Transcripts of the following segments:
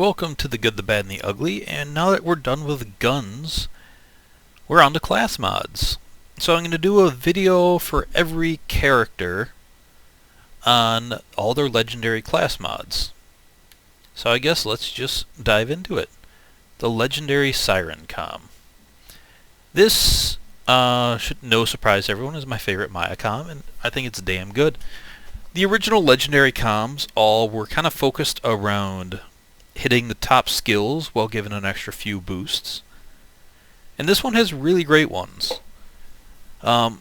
Welcome to the Good, the Bad, and the Ugly, and now that we're done with guns, we're on to class mods. So I'm going to do a video for every character on all their legendary class mods. So I guess let's just dive into it. The legendary Siren com. This, should no surprise to everyone, is my favorite Maya com, and I think it's damn good. The original legendary comms all were kind of focused around hitting the top skills while giving an extra few boosts. And this one has really great ones. 53%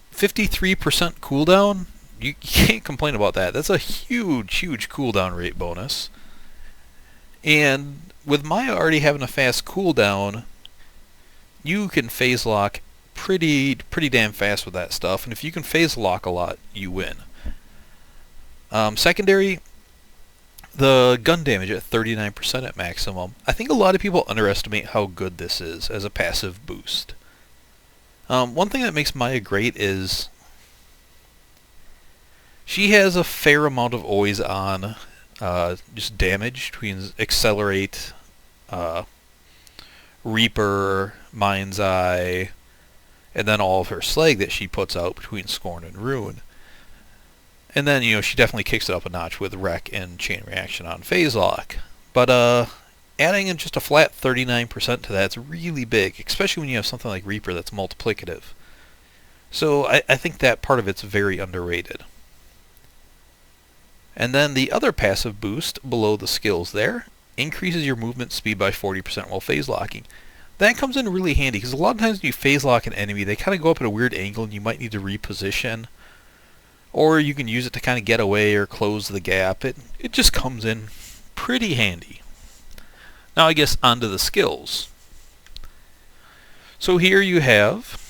cooldown, you can't complain about that. That's a huge cooldown rate bonus. And with Maya already having a fast cooldown, you can phase lock pretty damn fast with that stuff. And if you can phase lock a lot, you win. Secondary, the gun damage at 39% at maximum. I think a lot of people underestimate how good this is as a passive boost. One thing that makes Maya great is she has a fair amount of always on just damage between Accelerate, Reaper, Mind's Eye, and then all of her slag that she puts out between Scorn and Ruin. And then, she definitely kicks it up a notch with Wreck and Chain Reaction on Phase Lock. But adding in just a flat 39% to that's really big, especially when you have something like Reaper that's multiplicative. So I think that part of it's very underrated. And then the other passive boost below the skills there increases your movement speed by 40% while phase locking. That comes in really handy, because a lot of times when you phase lock an enemy, they kind of go up at a weird angle and you might need to reposition. Or you can use it to kind of get away or close the gap. It just comes in pretty handy. Now I guess onto the skills. So here you have,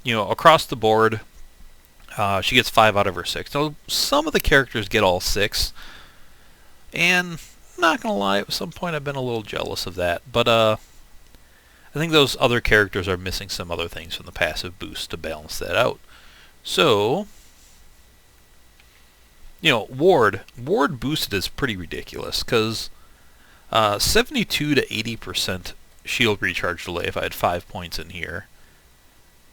across the board, she gets 5 out of her 6. Now some of the characters get all 6. And I'm not going to lie, at some point I've been a little jealous of that. But I think those other characters are missing some other things from the passive boost to balance that out. So Ward boosted is pretty ridiculous, because 72 to 80% shield recharge delay, if I had 5 points in here,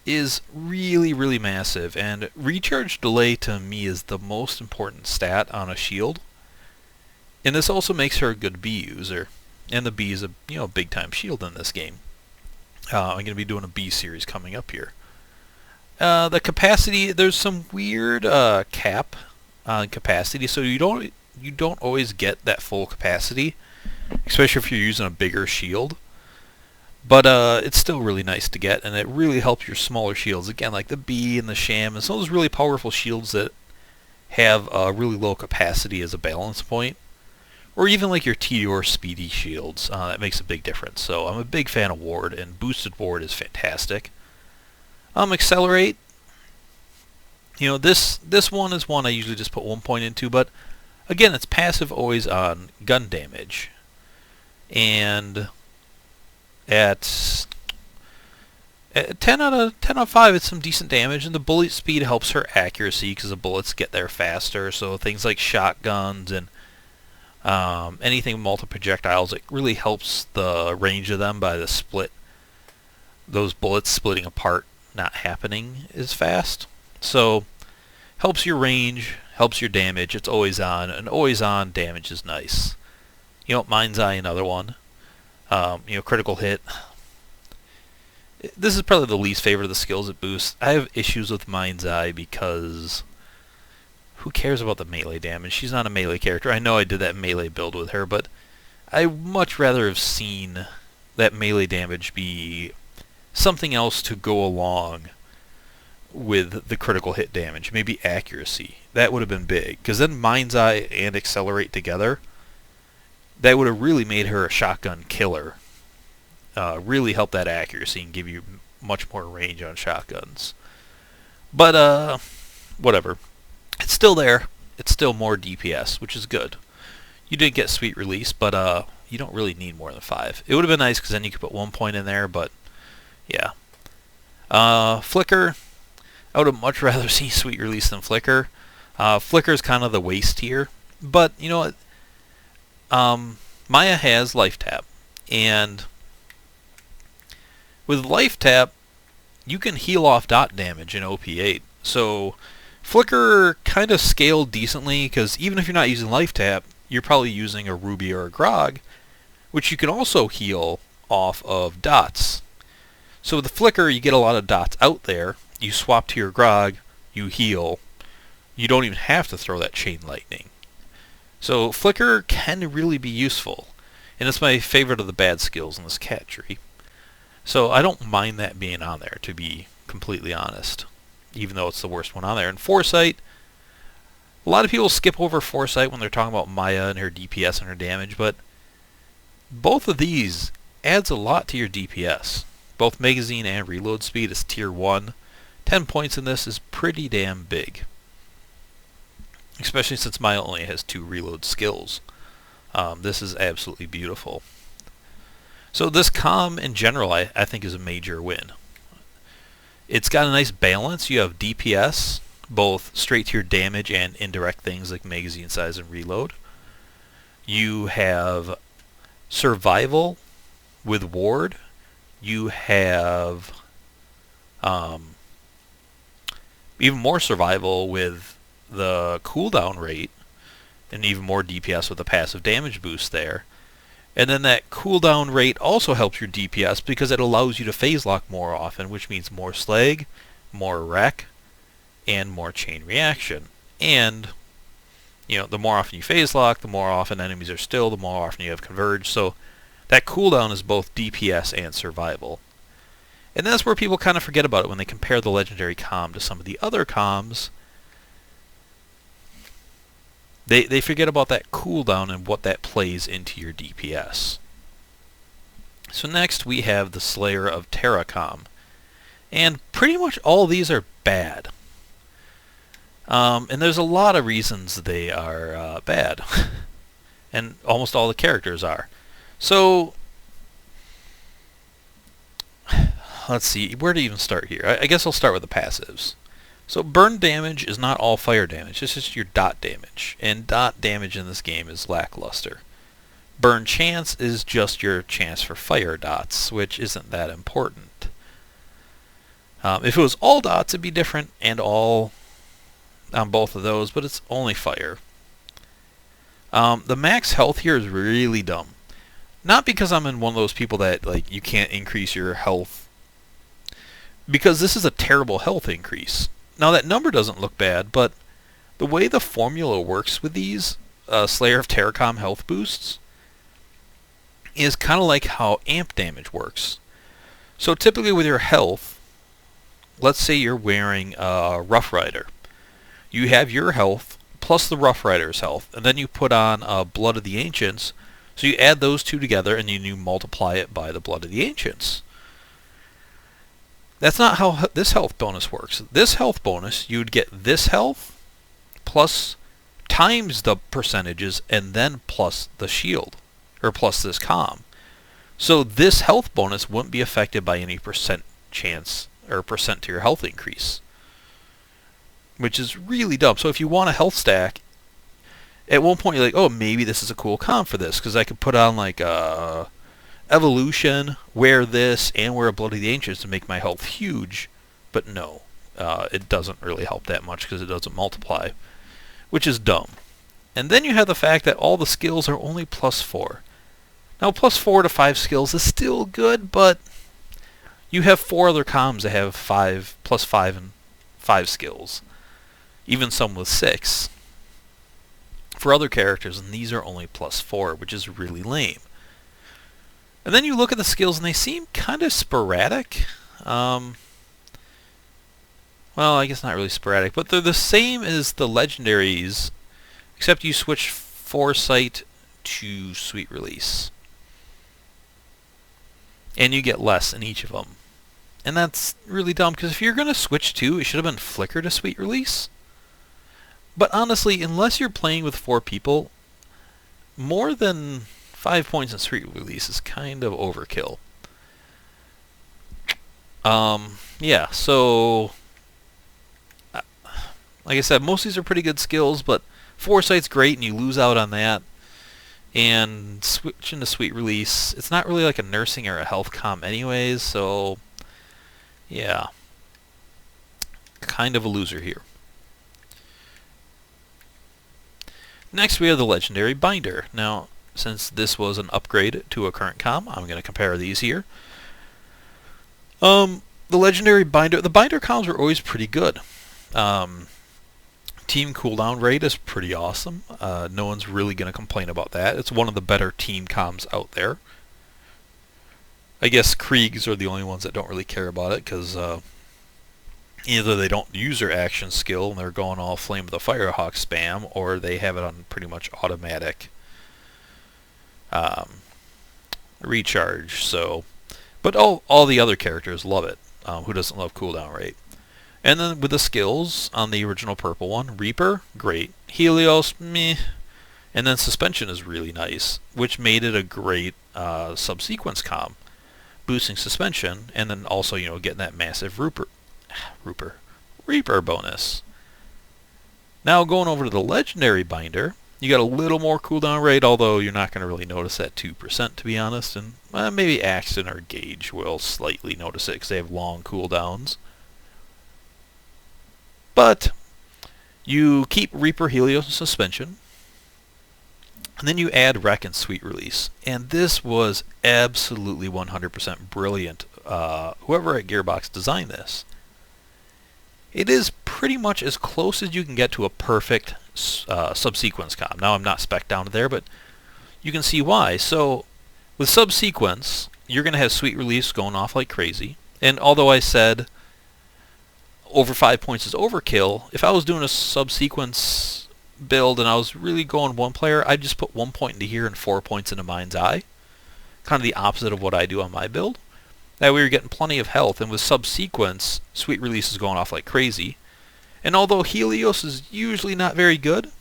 is really massive. And recharge delay to me is the most important stat on a shield. And this also makes her a good B user. And the B is a big time shield in this game. I'm going to be doing a B series coming up here. The capacity, there's some weird cap on capacity, so you don't always get that full capacity, especially if you're using a bigger shield. But it's still really nice to get, and it really helps your smaller shields. Again, like the B and the Sham, and some of those really powerful shields that have a really low capacity as a balance point. Or even like your T or Speedy shields. That makes a big difference. So I'm a big fan of Ward, and boosted Ward is fantastic. Accelerate. This one is one I usually just put 1 point into, but again, it's passive always on gun damage. And at 10 out of 5, it's some decent damage, and the bullet speed helps her accuracy because the bullets get there faster. So things like shotguns and anything multi-projectiles, it really helps the range of them by the split. Those bullets splitting apart not happening as fast. So helps your range, helps your damage. It's always on, and always on damage is nice. Mind's Eye, another one. Critical hit. This is probably the least favorite of the skills it boosts. I have issues with Mind's Eye because who cares about the melee damage? She's not a melee character. I know I did that melee build with her, but I much rather have seen that melee damage be something else to go along with the critical hit damage. Maybe accuracy. That would have been big, because then Mind's Eye and Accelerate together, that would have really made her a shotgun killer. Really help that accuracy and give you much more range on shotguns. But whatever. It's still there. It's still more DPS, which is good. You did get Sweet Release, but you don't really need more than 5. It would have been nice because then you could put 1 point in there, but yeah. Flicker, I would have much rather seen Sweet Release than Flicker. Flicker is kind of the waste here, but you know what? Maya has Life Tap, and with Life Tap, you can heal off dot damage in OP8. So Flicker kind of scaled decently, because even if you're not using Life Tap, you're probably using a Ruby or a Grog, which you can also heal off of dots. So with the Flicker, you get a lot of dots out there. You swap to your Grog, you heal. You don't even have to throw that Chain Lightning. So Flicker can really be useful, and it's my favorite of the bad skills in this cat tree. So I don't mind that being on there, to be completely honest, even though it's the worst one on there. And Foresight, a lot of people skip over Foresight when they're talking about Maya and her DPS and her damage, but both of these adds a lot to your DPS. Both magazine and reload speed is tier 1. 10 points in this is pretty damn big, especially since Maya only has 2 reload skills. This is absolutely beautiful. So this comm in general I think is a major win. It's got a nice balance. You have DPS, both straight to your damage and indirect things like magazine size and reload. You have survival with ward. You have even more survival with the cooldown rate, and even more DPS with the passive damage boost there. And then that cooldown rate also helps your DPS because it allows you to phase lock more often, which means more slag, more wreck, and more chain reaction. And the more often you phase lock, the more often enemies are still, the more often you have converge. So that cooldown is both DPS and survival. And that's where people kind of forget about it when they compare the legendary comm to some of the other comms. They forget about that cooldown and what that plays into your DPS. So next we have the Slayer of Taracalm. And pretty much all these are bad. And there's a lot of reasons they are bad. And almost all the characters are. So let's see, where to even start here? I guess I'll start with the passives. So burn damage is not all fire damage, it's just your dot damage. And dot damage in this game is lackluster. Burn chance is just your chance for fire dots, which isn't that important. If it was all dots, it'd be different, and all on both of those, but it's only fire. The max health here is really dumb. Not because I'm in one of those people that you can't increase your health, because this is a terrible health increase. Now that number doesn't look bad, but the way the formula works with these Slayer of Taracalm health boosts is kind of like how amp damage works. So typically with your health, let's say you're wearing a Rough Rider. You have your health plus the Rough Rider's health, and then you put on Blood of the Ancients, so you add those two together and then you multiply it by the Blood of the Ancients. That's not how this health bonus works. This health bonus, you would get this health plus times the percentages and then plus the shield, or plus this comm. So this health bonus wouldn't be affected by any percent chance or percent to your health increase, which is really dumb. So if you want a health stack, at one point you're like, oh, maybe this is a cool comm for this, because I could put on like a Evolution, wear this, and wear a Blood of the Ancients to make my health huge. But no, it doesn't really help that much because it doesn't multiply, which is dumb. And then you have the fact that all the skills are only +4. Now +4 to 5 skills is still good, but you have 4 other comms that have +5 and 5 skills. Even some with 6. For other characters, and these are only +4, which is really lame. And then you look at the skills and they seem kind of sporadic. Well, I guess not really sporadic, but they're the same as the legendaries, except you switch Foresight to Sweet Release. And you get less in each of them. And that's really dumb, because if you're going to switch to, it should have been Flicker to Sweet Release. But honestly, unless you're playing with 4 people, more than 5 points in Sweet Release is kind of overkill. Yeah, so like I said, most of these are pretty good skills, but Foresight's great and you lose out on that. And switch into Sweet Release, it's not really like a nursing or a health comm anyways, so yeah, kind of a loser here. Next we have the Legendary Binder. Now, since this was an upgrade to a current comm, I'm going to compare these here. The Legendary Binder, the Binder comms are always pretty good. Team cooldown rate is pretty awesome. No one's really going to complain about that. It's one of the better team comms out there. I guess Kriegs are the only ones that don't really care about it, because either they don't use their action skill and they're going all Flame of the Firehawk spam, or they have it on pretty much automatic recharge. So, but all the other characters love it. Who doesn't love cooldown rate? And then with the skills on the original purple one, Reaper, great. Helios, meh. And then Suspension is really nice, which made it a great Subsequence comm, boosting Suspension, and then also, you know, getting that massive Reaper bonus. Now going over to the Legendary Binder, you got a little more cooldown rate, although you're not going to really notice that 2% to be honest, and maybe Axton or Gage will slightly notice it because they have long cooldowns. But you keep Reaper, Helios, and Suspension, and then you add Wreck and Sweet Release. And this was absolutely 100% brilliant. Whoever at Gearbox designed this. It is pretty much as close as you can get to a perfect Subsequence comm. Now I'm not spec down to there, but you can see why. So with Subsequence, you're going to have Sweet Release going off like crazy. And although I said over 5 points is overkill, if I was doing a Subsequence build and I was really going one player, I'd just put 1 point into here and 4 points into Mind's Eye. Kind of the opposite of what I do on my build. That way you're getting plenty of health, and with Subsequence, Sweet Release is going off like crazy. And although Helios is usually not very good,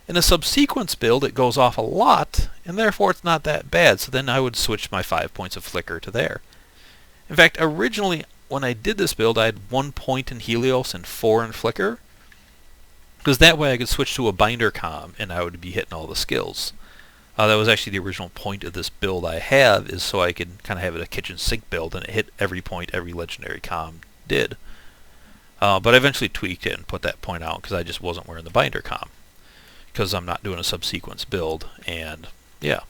in a Subsequence build it goes off a lot, and therefore it's not that bad, so then I would switch my 5 points of Flicker to there. In fact, originally when I did this build I had 1 point in Helios and 4 in Flicker, because that way I could switch to a Binder comm and I would be hitting all the skills. That was actually the original point of this build I have, is so I could kind of have it a kitchen sink build and it hit every point every legendary comm did. But I eventually tweaked it and put that point out because I just wasn't wearing the Binder comm, because I'm not doing a Subsequence build, and yeah.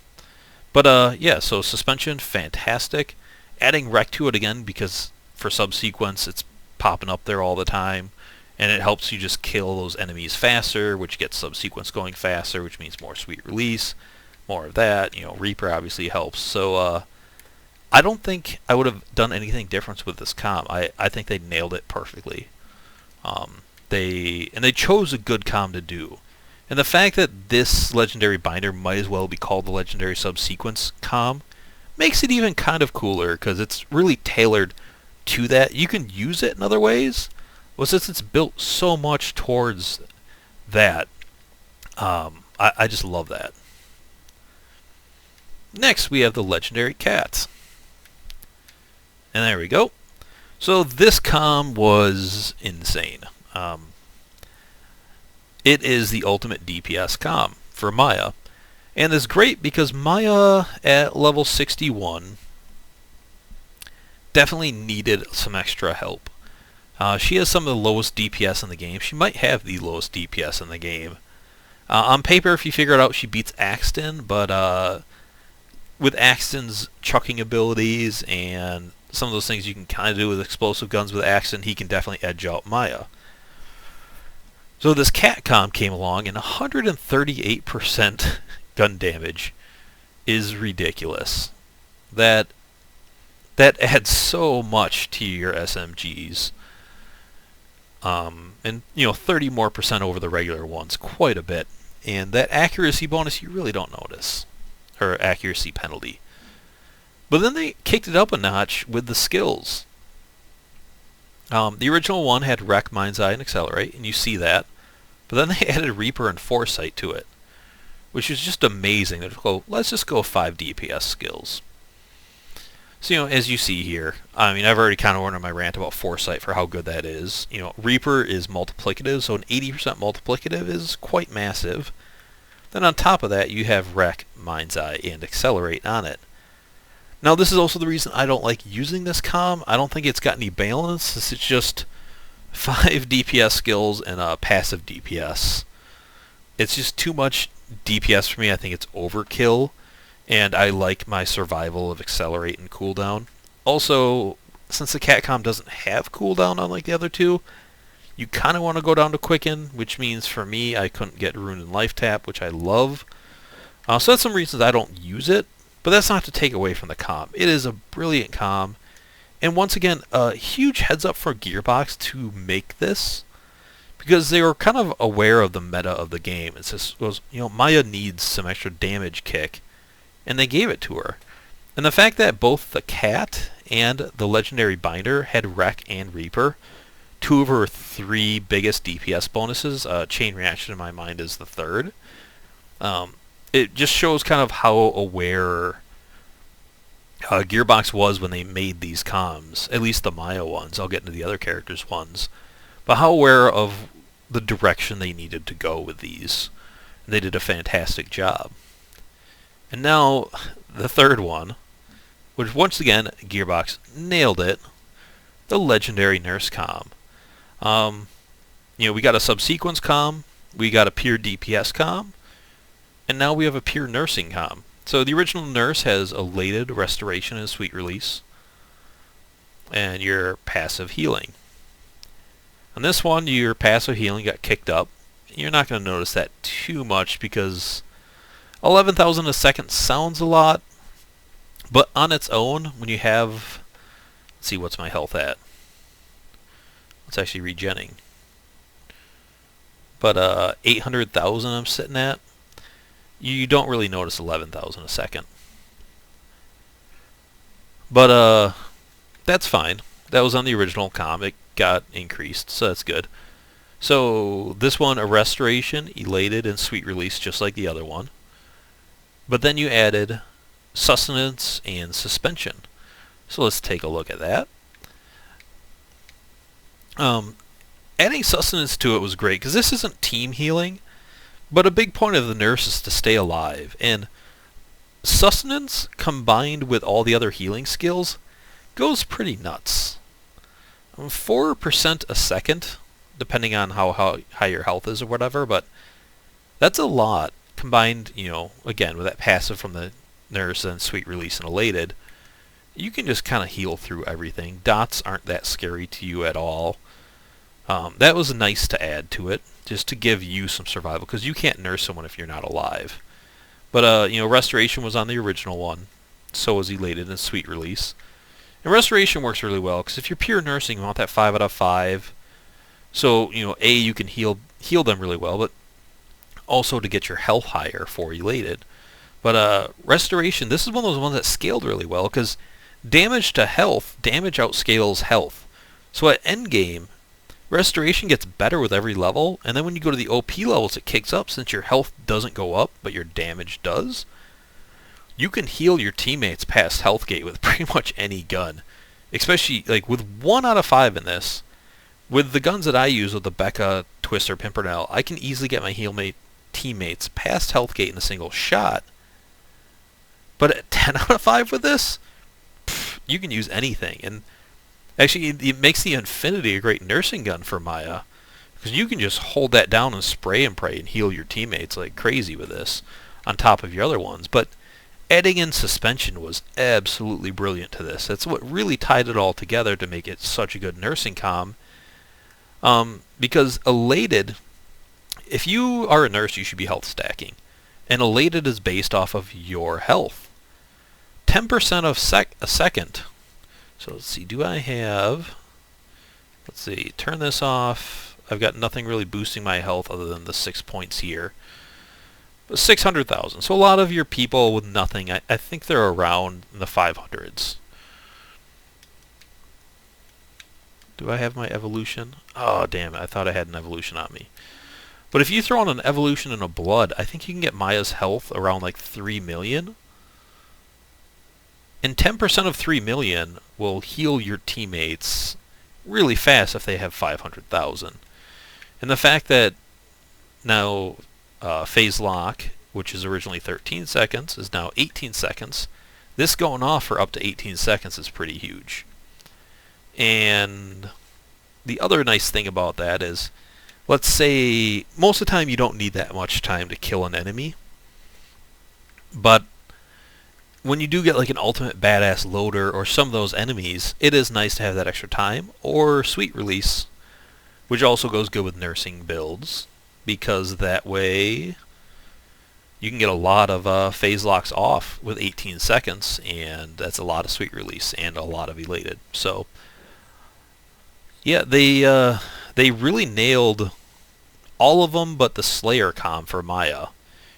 But yeah, so Suspension, fantastic. Adding Wreck to it again, because for Subsequence it's popping up there all the time, and it helps you just kill those enemies faster, which gets Subsequence going faster, which means more Sweet Release. More of that, you know, Reaper obviously helps. So I don't think I would have done anything different with this comm. I think they nailed it perfectly. They chose a good comm to do. And the fact that this Legendary Binder might as well be called the Legendary Subsequence comm makes it even kind of cooler, because it's really tailored to that. You can use it in other ways, but since it's built so much towards that, I just love that. Next, we have the Legendary Cats. And there we go. So this comm was insane. It is the ultimate DPS comm for Maya. And it's great because Maya at level 61 definitely needed some extra help. She has some of the lowest DPS in the game. She might have the lowest DPS in the game. On paper, if you figure it out, she beats Axton, but with Axton's chucking abilities and some of those things you can kind of do with explosive guns with Axton, he can definitely edge out Maya. So this cat comm came along, and 138% gun damage is ridiculous. That adds so much to your SMGs. And you know, 30% more over the regular ones, quite a bit. And that accuracy bonus you really don't notice. Or accuracy penalty. But then they kicked it up a notch with the skills. The original one had Wreck, Mind's Eye, and Accelerate, and you see that. But then they added Reaper and Foresight to it, which is just amazing. Let's just go 5 DPS skills. So, you know, as you see here, I mean, I've already kind of went on my rant about Foresight for how good that is. You know, Reaper is multiplicative, so an 80% multiplicative is quite massive. Then on top of that, you have Wreck, Mind's Eye, and Accelerate on it. Now this is also the reason I don't like using this comm. I don't think it's got any balance. It's just 5 DPS skills and a passive DPS. It's just too much DPS for me. I think it's overkill, and I like my survival of Accelerate and cooldown. Also, since the Catcom doesn't have cooldown unlike the other two, you kind of want to go down to Quicken, which means for me I couldn't get Rune and Life Tap, which I love. So that's some reasons I don't use it, but that's not to take away from the comm. It is a brilliant comm, and once again, a huge heads up for Gearbox to make this, because they were kind of aware of the meta of the game. It just was, Maya needs some extra damage kick, and they gave it to her. And the fact that both the Cat and the Legendary Binder had Wreck and Reaper, two of her 3 biggest DPS bonuses, Chain Reaction in my mind is the third. It just shows kind of how aware Gearbox was when they made these comms, at least the Maya ones. I'll get into the other characters' ones. But how aware of the direction they needed to go with these. And they did a fantastic job. And now, the third one, which once again, Gearbox nailed it, the Legendary Nurse comm. We got a Subsequence comm, we got a pure DPS comm, and now we have a pure nursing comm. So the original Nurse has Elated, Restoration, and Sweet Release, and your passive healing. On this one, your passive healing got kicked up. You're not going to notice that too much because 11,000 a second sounds a lot, but on its own, when you have, let's see, what's my health at? It's actually regenning. But 800,000 I'm sitting at. You don't really notice 11,000 a second. But that's fine. That was on the original comm. It got increased, so that's good. So this one, a Restoration, Elated, and Sweet Release, just like the other one. But then you added Sustenance and Suspension. So let's take a look at that. Adding Sustenance to it was great, because this isn't team healing, but a big point of the Nurse is to stay alive, and Sustenance combined with all the other healing skills goes pretty nuts. 4% a second, depending on how high your health is or whatever, but that's a lot combined, again, with that passive from the Nurse and Sweet Release and Elated. You can just kind of heal through everything. Dots aren't that scary to you at all. That was nice to add to it, just to give you some survival, because you can't nurse someone if you're not alive. But, Restoration was on the original one. So was Elated and Sweet Release. And Restoration works really well, because if you're pure nursing, you want that 5 out of 5. So, you can heal them really well, but also to get your health higher for Elated. But Restoration, this is one of those ones that scaled really well, because damage to health, damage outscales health. So at endgame, Restoration gets better with every level, and then when you go to the OP levels, it kicks up since your health doesn't go up, but your damage does. You can heal your teammates past health gate with pretty much any gun. Especially, with 1 out of 5 in this. With the guns that I use, with the Becca, Twister, Pimpernel, I can easily get my teammates past health gate in a single shot. But at 10 out of 5 with this, you can use anything. And actually, it makes the Infinity a great nursing gun for Maya, because you can just hold that down and spray and pray and heal your teammates like crazy with this, on top of your other ones. But adding in Suspension was absolutely brilliant to this. That's what really tied it all together to make it such a good nursing comm. Because Elated, if you are a nurse, you should be health stacking. And Elated is based off of your health. 10% of a second. So let's see, do I have... Let's see, turn this off. I've got nothing really boosting my health other than the 6 points here. But 600,000. So a lot of your people with nothing, I think they're around in the 500s. Do I have my evolution? Oh, damn it. I thought I had an evolution on me. But if you throw on an evolution and a blood, I think you can get Maya's health around like 3 million. And 10% of 3 million will heal your teammates really fast if they have 500,000. And the fact that now Phase Lock which is originally 13 seconds, is now 18 seconds. This going off for up to 18 seconds is pretty huge. And the other nice thing about that is, let's say most of the time you don't need that much time to kill an enemy, but when you do get like an ultimate badass loader or some of those enemies, it is nice to have that extra time, or sweet release, which also goes good with nursing builds, because that way you can get a lot of phase locks off with 18 seconds, and that's a lot of sweet release and a lot of elated. So yeah, they really nailed all of them but the Slayer comm for Maya.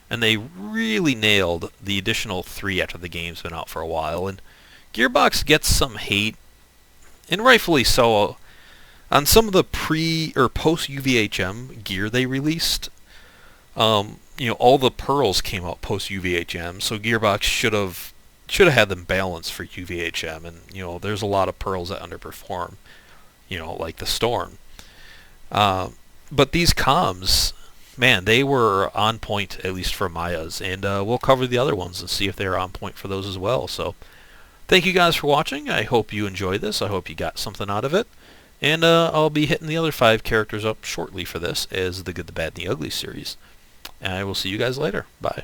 And they really nailed the additional 3 after the game's been out for a while. And Gearbox gets some hate, and rightfully so, on some of the pre or post UVHM gear they released. All the pearls came out post UVHM, so Gearbox should have had them balanced for UVHM. And there's a lot of pearls that underperform, like the Storm. But these comms, man, they were on point, at least for Maya's, and we'll cover the other ones and see if they're on point for those as well. So thank you guys for watching. I hope you enjoyed this. I hope you got something out of it. And I'll be hitting the other 5 characters up shortly for this as the Good, the Bad, and the Ugly series. And I will see you guys later. Bye.